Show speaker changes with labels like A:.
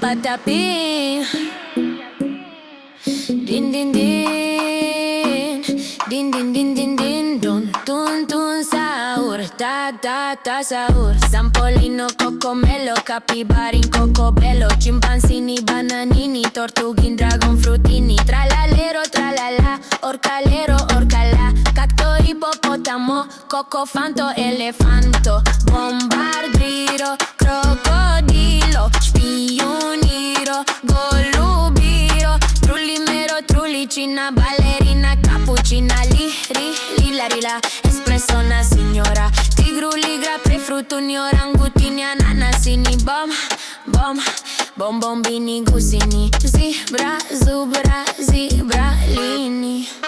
A: patapim. Din din din, din din din din din, dun dun dun sahur, ta ta ta sahur. Zampolino, cocomelo, capibari, cocobello, chimpanzini, bananini, tortughin, dragon frutini, tralalero, tralala, orcalero, orcala, cacto, ippopotamo, cocofanto, elefanto, bombardiro, crocodilo, spioniro, golubiro, trullimero, trullicina, ballerina, cappuccina, lila, rila, espresso, una signora, tigru, ligra, prefruttuni, orangutini, ananasini, bom, bombini, gusini, zebra, zubra, zebralini.